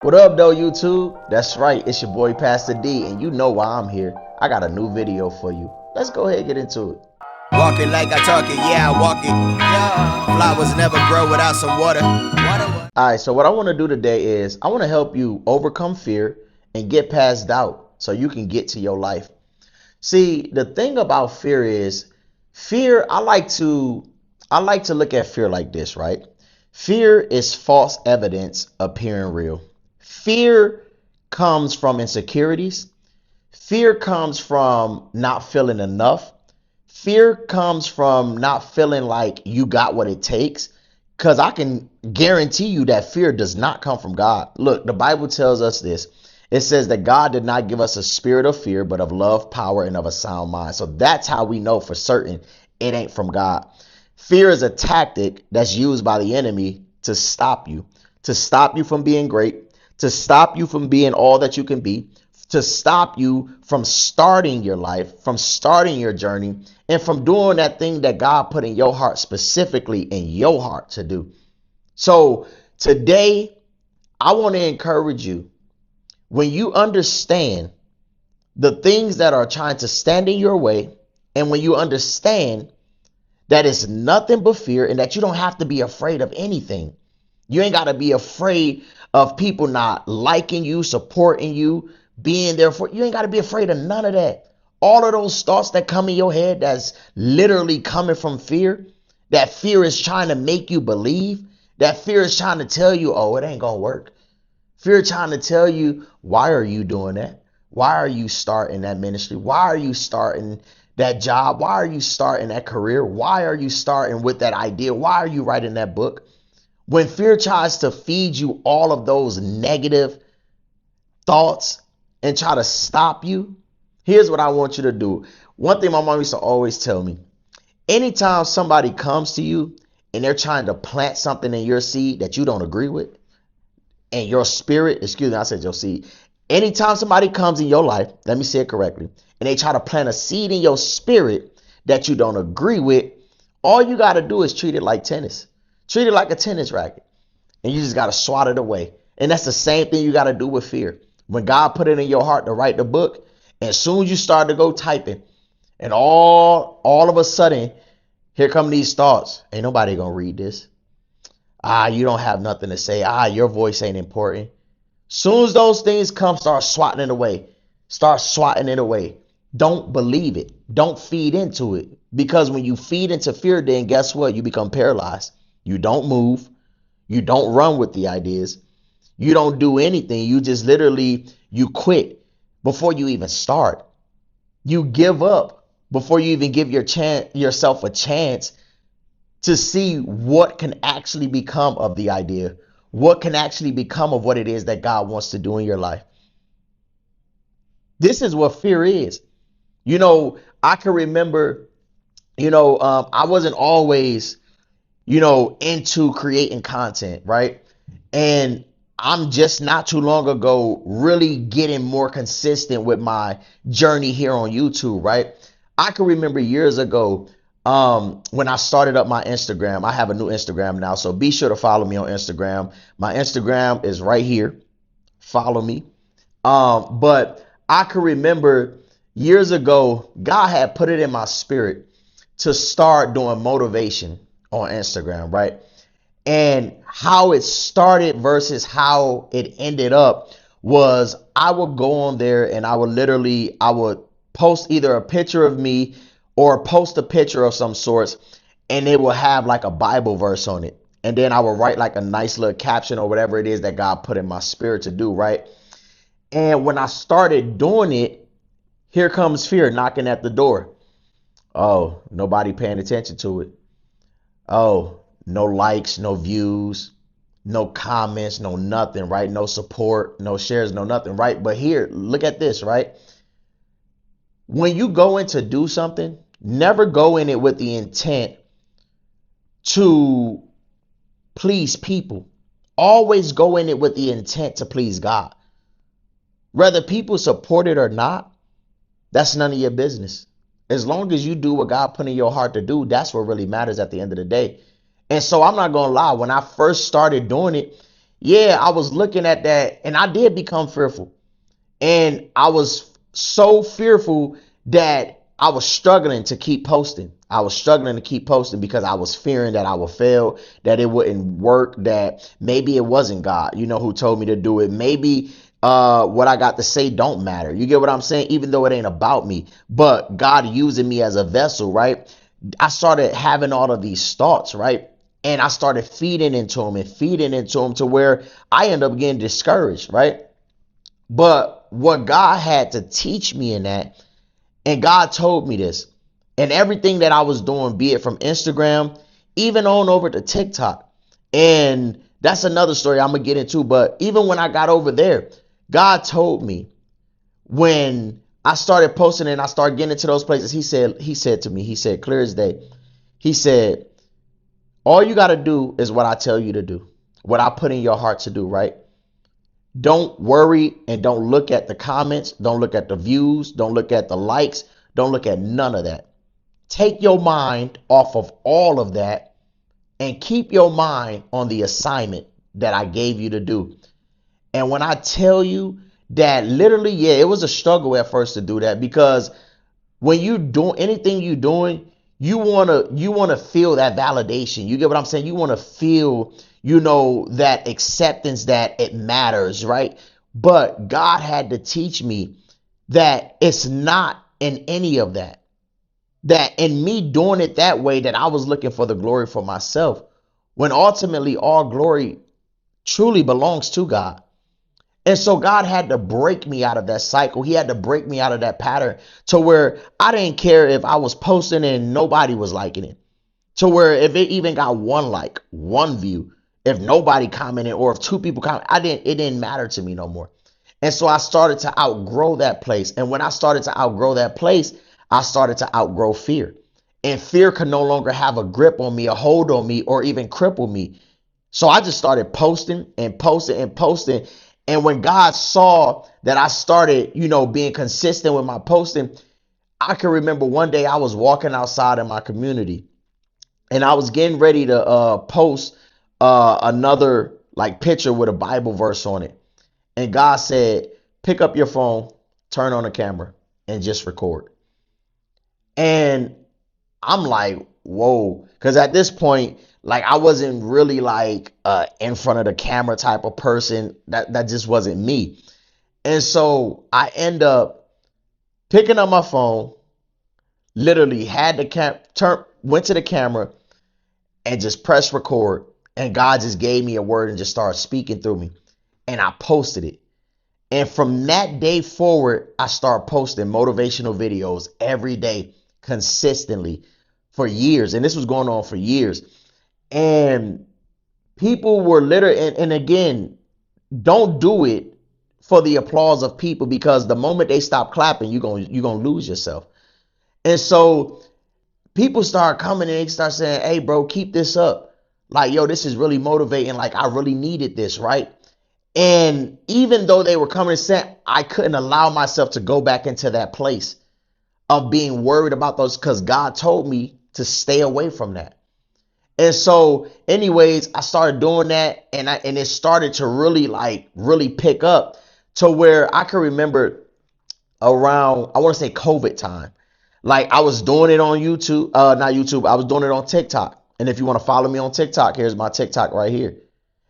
What up, though, YouTube? That's right, it's your boy Pastor D, and you know why I'm here. I got a new video for you. Let's go ahead and get into it. Walk it like I talk it, yeah, I walk it. Yeah. Flowers never grow without some water. All right, so what I want to do today is I want to help you overcome fear and get past doubt so you can get to your life. See, the thing about fear is fear, I like to look at fear like this, right? Fear is false evidence appearing real. Fear comes from insecurities. Fear comes from not feeling enough. Fear comes from not feeling like you got what it takes. Because I can guarantee you that fear does not come from God. Look, the Bible tells us this. It says that God did not give us a spirit of fear, but of love, power, and of a sound mind. So that's how we know for certain it ain't from God. Fear is a tactic that's used by the enemy to stop you from being great, to stop you from being all that you can be, to stop you from starting your life, from starting your journey, and from doing that thing that God put in your heart, specifically in your heart to do. So today, I want to encourage you when you understand the things that are trying to stand in your way, and when you understand that it's nothing but fear and that you don't have to be afraid of anything. You ain't got to be afraid of people not liking you, supporting you, being there for you. Ain't got to be afraid of none of that. All of those thoughts that come in your head that's literally coming from fear, that fear is trying to make you believe, that fear is trying to tell you, oh, it ain't going to work. Fear trying to tell you, why are you doing that? Why are you starting that ministry? Why are you starting that job? Why are you starting that career? Why are you starting with that idea? Why are you writing that book? When fear tries to feed you all of those negative thoughts and try to stop you, here's what I want you to do. One thing my mom used to always tell me, anytime somebody comes to you and they're trying to plant something in your seed that you don't agree with, and your spirit, excuse me, I said your seed. Anytime somebody comes in your life, let me say it correctly, and they try to plant a seed in your spirit that you don't agree with, all you got to do is treat it like tennis. Treat it like a tennis racket. And you just got to swat it away. And that's the same thing you got to do with fear. When God put it in your heart to write the book, and as soon as you start to go typing, and all of a sudden, here come these thoughts. Ain't nobody going to read this. You don't have nothing to say. Your voice ain't important. Soon as those things come, start swatting it away. Start swatting it away. Don't believe it. Don't feed into it. Because when you feed into fear, then guess what? You become paralyzed. You don't move. You don't run with the ideas. You don't do anything. You just literally, you quit before you even start. You give up before you even give yourself a chance to see what can actually become of the idea, what can actually become of what it is that God wants to do in your life. This is what fear is. I can remember, I wasn't always, into creating content, right? And I'm just not too long ago really getting more consistent with my journey here on YouTube, right? I can remember years ago when I started up my Instagram. I have a new Instagram now, so be sure to follow me on Instagram. My Instagram is right here. Follow me. But I can remember years ago, God had put it in my spirit to start doing motivation on Instagram, right? And how it started versus how it ended up was I would go on there and I would post either a picture of me or post a picture of some sorts, and it will have like a Bible verse on it. And then I would write like a nice little caption or whatever it is that God put in my spirit to do, right? And when I started doing it, here comes fear knocking at the door. Oh, nobody paying attention to it. Oh, no likes, no views, no comments, no nothing, right? No support, no shares, no nothing, right? But here, look at this, right? When you go in to do something, never go in it with the intent to please people. Always go in it with the intent to please God. Whether people support it or not, that's none of your business. As long as you do what God put in your heart to do, that's what really matters at the end of the day. And so I'm not going to lie, when I first started doing it, Yeah, I was looking at that and I did become fearful. And I was so fearful that I was struggling to keep posting. I was struggling to keep posting because I was fearing that I would fail, that it wouldn't work, that maybe it wasn't God, who told me to do it. Maybe what I got to say don't matter. You get what I'm saying? Even though it ain't about me, but God using me as a vessel, right? I started having all of these thoughts, right? And I started feeding into them and feeding into them to where I end up getting discouraged, right? But what God had to teach me in that, and God told me this, and everything that I was doing, be it from Instagram, even on over to TikTok. And that's another story I'm going to get into. But even when I got over there, God told me when I started posting and I started getting into those places, he said to me, he said, clear as day, he said, all you got to do is what I tell you to do, what I put in your heart to do, right? Don't worry and don't look at the comments. Don't look at the views. Don't look at the likes. Don't look at none of that. Take your mind off of all of that and keep your mind on the assignment that I gave you to do. And when I tell you that literally, yeah, it was a struggle at first to do that because when you do anything you doing, you wanna feel that validation. You get what I'm saying? You want to feel, that acceptance that it matters, right? But God had to teach me that it's not in any of that. That in me doing it that way, that I was looking for the glory for myself, when ultimately all glory truly belongs to God. And so God had to break me out of that cycle. He had to break me out of that pattern to where I didn't care if I was posting and nobody was liking it. To where if it even got one like, one view, if nobody commented or if two people commented, it didn't matter to me no more. And so I started to outgrow that place. And when I started to outgrow that place, I started to outgrow fear. And fear could no longer have a grip on me, a hold on me, or even cripple me. So I just started posting and posting and posting. And when God saw that I started, being consistent with my posting, I can remember one day I was walking outside in my community and I was getting ready to post another like picture with a Bible verse on it. And God said, pick up your phone, turn on the camera, and just record. And I'm like, whoa. Because at this point, like I wasn't really like in front of the camera type of person. That just wasn't me. And so I end up picking up my phone, literally had the went to the camera and just pressed record. And God just gave me a word and just started speaking through me. And I posted it. And from that day forward, I started posting motivational videos every day consistently for years. And this was going on for years. And people were literally, and again, don't do it for the applause of people because the moment they stop clapping, you're gonna lose yourself. And so people start coming and they start saying, hey bro, keep this up. Like, yo, this is really motivating. Like, I really needed this, right? And even though they were coming and saying, I couldn't allow myself to go back into that place of being worried about those because God told me to stay away from that. And so, anyways, I started doing that and it started to really pick up to where I can remember around, I want to say COVID time. Like I was doing it on YouTube, not YouTube, I was doing it on TikTok. And if you want to follow me on TikTok, here's my TikTok right here.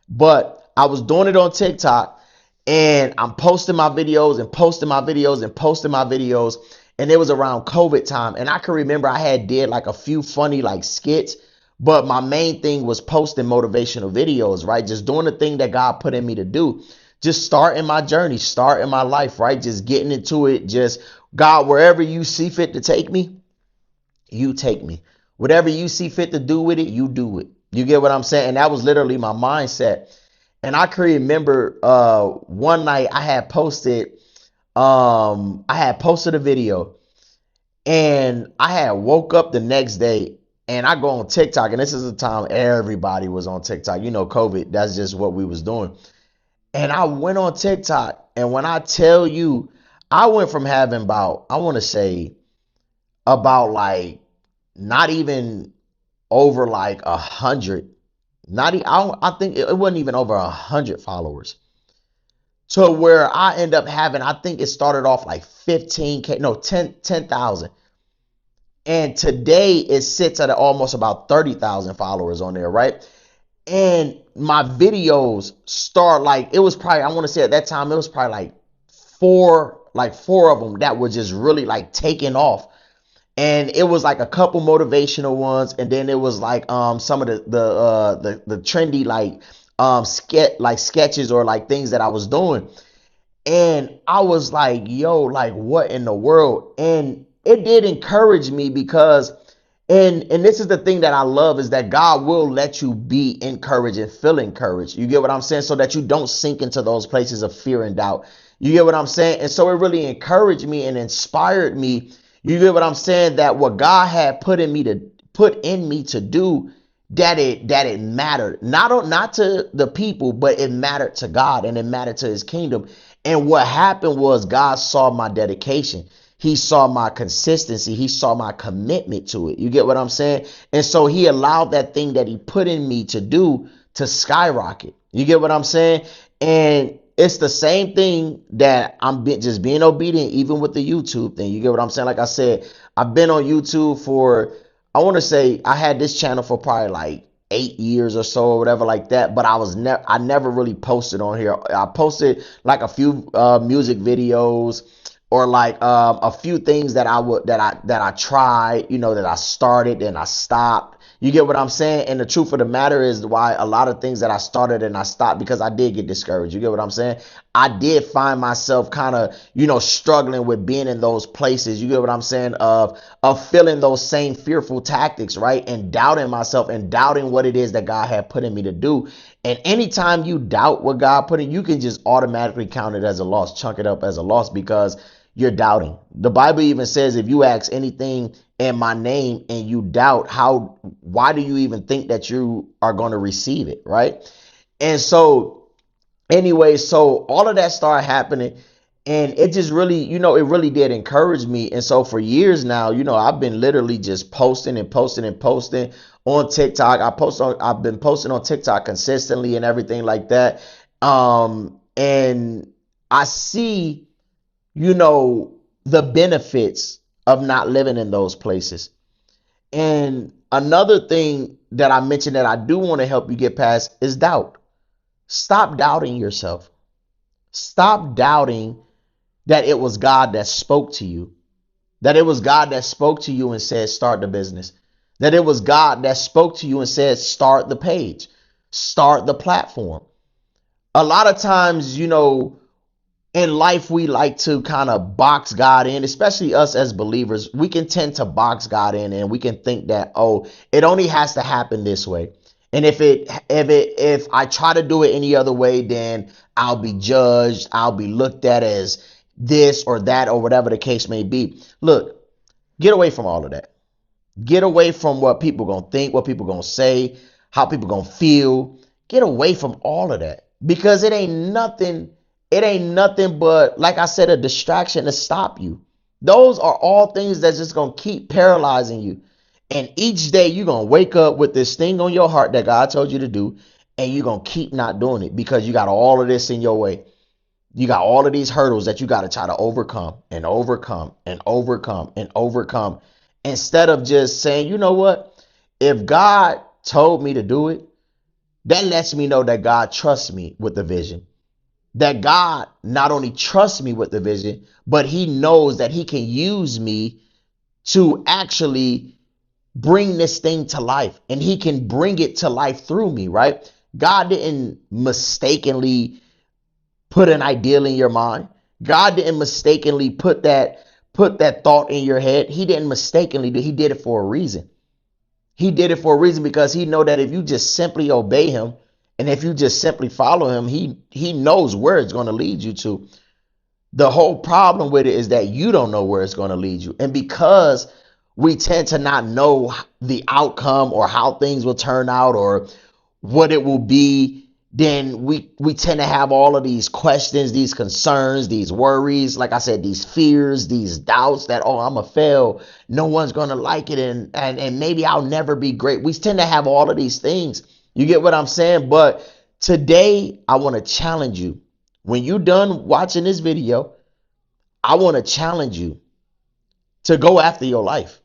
But I was doing it on TikTok and I'm posting my videos and posting my videos and posting my videos. And it was around COVID time. And I can remember I had did like a few funny like skits, but my main thing was posting motivational videos, right? Just doing the thing that God put in me to do. Just starting my journey, starting my life, right? Just getting into it. Just God, wherever you see fit to take me, you take me. Whatever you see fit to do with it, you do it. You get what I'm saying? And that was literally my mindset. And I can remember one night I had posted a video and I had woke up the next day and I go on TikTok and this is the time everybody was on TikTok. COVID, that's just what we was doing. And I went on TikTok and when I tell you, I went from having about, I want to say about like not even over like 100, Not I think it wasn't even over 100 followers. To where I end up having, I think it started off like 15K, no, 10,000. And today it sits at almost about 30,000 followers on there, right? And my videos start like, it was probably, I want to say at that time, it was probably like four of them that were just really like taking off. And it was like a couple motivational ones, and then it was like some of the trendy like sketches or like things that I was doing. And I was like, yo, like what in the world? And it did encourage me because and this is the thing that I love is that God will let you be encouraged and feel encouraged. You get what I'm saying? So that you don't sink into those places of fear and doubt. You get what I'm saying? And so it really encouraged me and inspired me. You get what I'm saying? That what God had put in me to do, that it mattered. Not to the people, but it mattered to God and it mattered to his kingdom. And what happened was God saw my dedication. He saw my consistency. He saw my commitment to it. You get what I'm saying? And so he allowed that thing that he put in me to do to skyrocket. You get what I'm saying? And it's the same thing that just being obedient, even with the YouTube thing. You get what I'm saying? Like I said, I've been on YouTube for, I want to say I had this channel for probably like 8 years or so or whatever like that, but I never really posted on here. I posted like a few music videos or like a few things that I tried, that I started and I stopped. You get what I'm saying? And the truth of the matter is why a lot of things that I started and I stopped, because I did get discouraged. You get what I'm saying? I did find myself kind of, struggling with being in those places. You get what I'm saying? Of feeling those same fearful tactics, right? And doubting myself and doubting what it is that God had put in me to do. And anytime you doubt what God put in, you can just automatically count it as a loss, chunk it up as a loss, because you're doubting. The Bible even says if you ask anything in my name and you doubt, why do you even think that you are going to receive it, right? And so anyway, so all of that started happening, and it just really, it really did encourage me. And so for years now, I've been literally just posting and posting and posting on TikTok. I've been posting on TikTok consistently and everything like that. And I see, the benefits of not living in those places. And another thing that I mentioned that I do want to help you get past is doubt. Stop doubting yourself. Stop doubting that it was God that spoke to you. That it was God that spoke to you and said, start the business. That it was God that spoke to you and said, start the page, start the platform. A lot of times, in life, we like to kind of box God in, especially us as believers. We can tend to box God in, and we can think that, oh, it only has to happen this way. And if I try to do it any other way, then I'll be judged. I'll be looked at as this or that or whatever the case may be. Look, get away from all of that. Get away from what people gonna think, what people gonna say, how people gonna feel. Get away from all of that, because it ain't nothing. It ain't nothing but, like I said, a distraction to stop you. Those are all things that's just gonna keep paralyzing you. And each day you're gonna wake up with this thing on your heart that God told you to do, and you're gonna keep not doing it because you got all of this in your way. You got all of these hurdles that you got to try to overcome and overcome and overcome and overcome, instead of just saying, you know what? If God told me to do it, that lets me know that God trusts me with the vision. That God not only trusts me with the vision, but he knows that he can use me to actually bring this thing to life, and he can bring it to life through me, right? God didn't mistakenly put an ideal in your mind. God didn't mistakenly put that thought in your head. He didn't mistakenly do. He did it for a reason. He did it for a reason, because he know that if you just simply obey him and if you just simply follow him, he knows where it's going to lead you to. The whole problem with it is that you don't know where it's going to lead you. And because we tend to not know the outcome or how things will turn out or what it will be, then we tend to have all of these questions, these concerns, these worries, like I said, these fears, these doubts that, oh, I'm a fail, no one's going to like it, and maybe I'll never be great. We tend to have all of these things. You get what I'm saying? But today, I want to challenge you. When you're done watching this video, I want to challenge you to go after your life.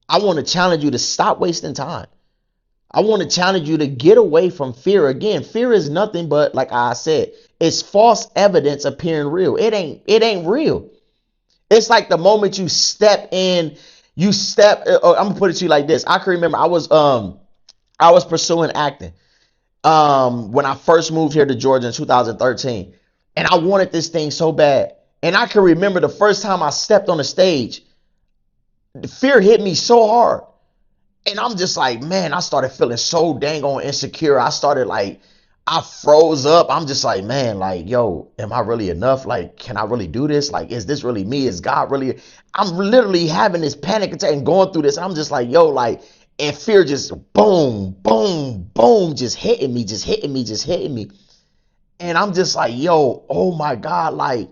I want to challenge you to stop wasting time. I want to challenge you to get away from fear. Again, fear is nothing but, like I said, it's false evidence appearing real. It ain't real. It's like the moment you step in, I'm gonna put it to you like this. I can remember I was pursuing acting when I first moved here to Georgia in 2013. And I wanted this thing so bad. And I can remember the first time I stepped on the stage, the fear hit me so hard. And I'm just like, man, I started feeling so dang on insecure. I froze up. I'm just like, man, like, yo, am I really enough? Like, can I really do this? Like, is this really me? Is God really? I'm literally having this panic attack and going through this. I'm just like, yo, like, and fear just boom, boom, boom, just hitting me, just hitting me, just hitting me. And I'm just like, yo, oh my God, like,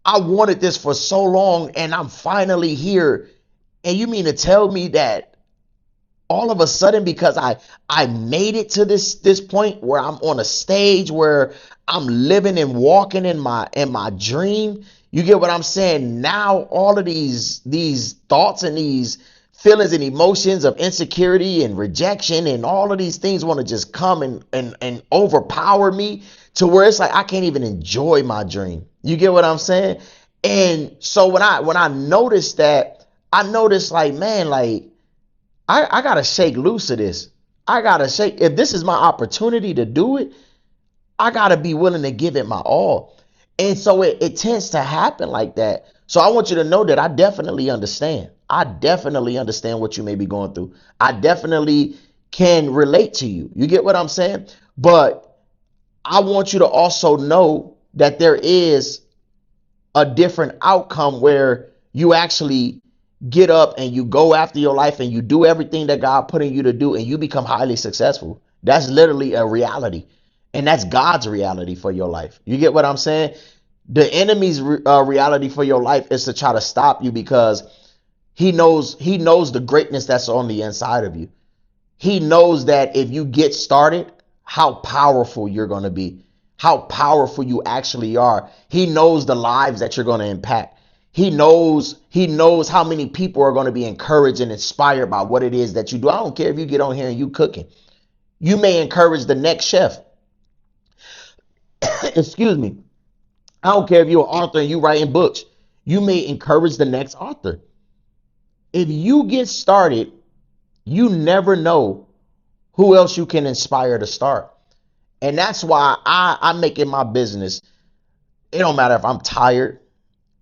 I wanted this for so long and I'm finally here. And you mean to tell me that all of a sudden, because I made it to this point where I'm on a stage where I'm living and walking in my dream, you get what I'm saying? Now all of these thoughts and these feelings and emotions of insecurity and rejection and all of these things want to just come and overpower me to where it's like I can't even enjoy my dream. You get what I'm saying? And so when I noticed that, I noticed like, man, like I gotta shake loose of this. I gotta shake. If this is my opportunity to do it, I gotta be willing to give it my all. And so it tends to happen like that. So I want you to know that I definitely understand. I definitely understand what you may be going through. I definitely can relate to you. You get what I'm saying? But I want you to also know that there is a different outcome where you actually get up and you go after your life and you do everything that God put in you to do and you become highly successful. That's literally a reality. And that's God's reality for your life. You get what I'm saying? The enemy's reality for your life is to try to stop you because he knows the greatness that's on the inside of you. He knows that if you get started, how powerful you're going to be, how powerful you actually are. He knows the lives that you're going to impact. He knows how many people are going to be encouraged and inspired by what it is that you do. I don't care if you get on here and you cooking. You may encourage the next chef. Excuse me. I don't care if you're an author and you writing books. You may encourage the next author. If you get started, you never know who else you can inspire to start. And that's why I make it my business. It don't matter if I'm tired.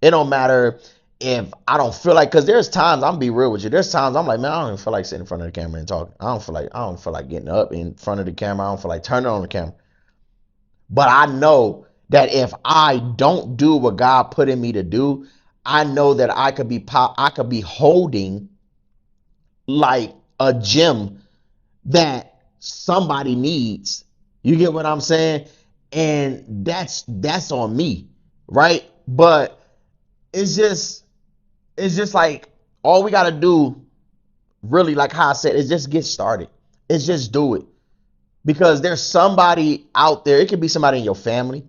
It don't matter if I don't feel like, because there's times, I'm be real with you. There's times I'm like, man, I don't even feel like sitting in front of the camera and talking. I don't feel like getting up in front of the camera. I don't feel like turning on the camera. But I know that if I don't do what God put in me to do, I know that I could be holding like a gem that somebody needs. You get what I'm saying? And that's on me, right? But it's just like all we got to do, really, like how I said, is just get started. It's just do it. Because there's somebody out there. It could be somebody in your family.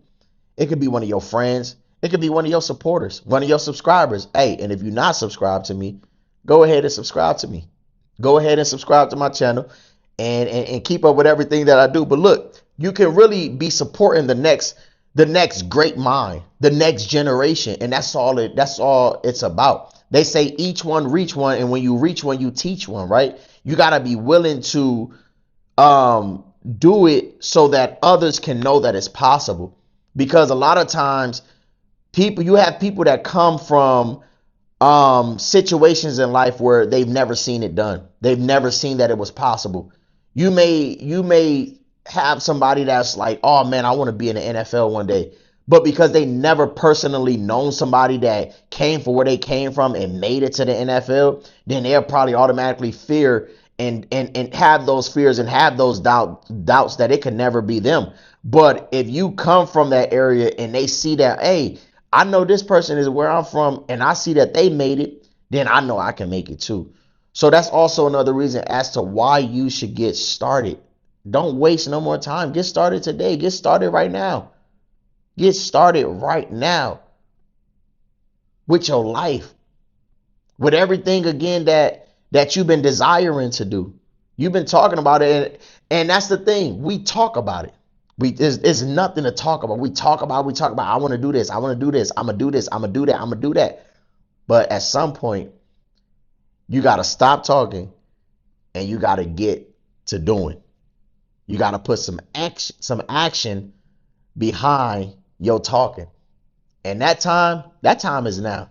It could be one of your friends. It could be one of your supporters, one of your subscribers. Hey, and if you're not subscribed to me, go ahead and subscribe to me. Go ahead and subscribe to my channel and keep up with everything that I do. But look, you can really be supporting the next great mind, the next generation. And that's all it's about. They say each one reach one. And when you reach one, you teach one, right? You got to be willing to do it so that others can know that it's possible. Because a lot of times you have people that come from situations in life where they've never seen it done. They've never seen that it was possible. You may have somebody that's like, oh man, I want to be in the NFL one day. But because they never personally known somebody that came from where they came from and made it to the NFL, then they'll probably automatically fear and have those fears and have those doubts that it could never be them. But if you come from that area and they see that, hey, I know this person is where I'm from and I see that they made it, then I know I can make it too. So that's also another reason as to why you should get started. Don't waste no more time. Get started today. Get started right now. Get started right now with your life, with everything again that you've been desiring to do. You've been talking about it, and that's the thing. We talk about it. It's nothing to talk about. We talk about. I want to do this. I want to do this. I'm gonna do this. I'm gonna do that. I'm gonna do that. But at some point, you gotta stop talking and you gotta get to doing. You gotta put some action behind your talking, and that time is now.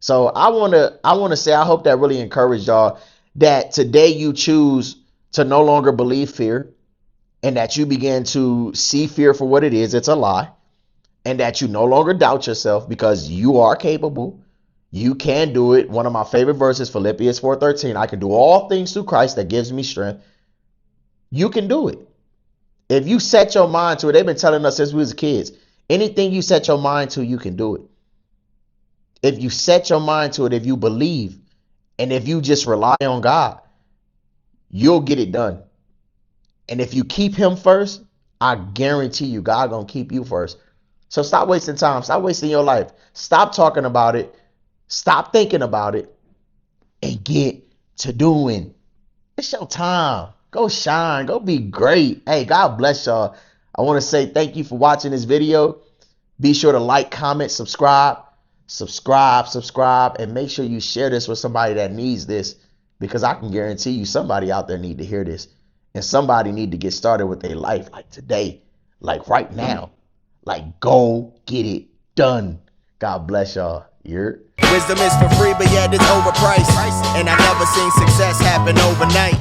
So I wanna say I hope that really encouraged y'all that today you choose to no longer believe fear, and that you begin to see fear for what it is. It's a lie. And that you no longer doubt yourself because you are capable. You can do it. One of my favorite verses, Philippians 4:13. I can do all things through Christ that gives me strength. You can do it. If you set your mind to it, they've been telling us since we was kids, anything you set your mind to, you can do it. If you set your mind to it, if you believe, and if you just rely on God, you'll get it done. And if you keep him first, I guarantee you God gonna keep you first. So stop wasting time. Stop wasting your life. Stop talking about it. Stop thinking about it and get to doing. It's your time. Go shine. Go be great. Hey, God bless y'all. I want to say thank you for watching this video. Be sure to like, comment, subscribe, and make sure you share this with somebody that needs this, because I can guarantee you somebody out there need to hear this, and somebody need to get started with their life like today, like right now. Like, go get it done. God bless y'all. Wisdom is for free, but yet it's overpriced. And I never seen success happen overnight.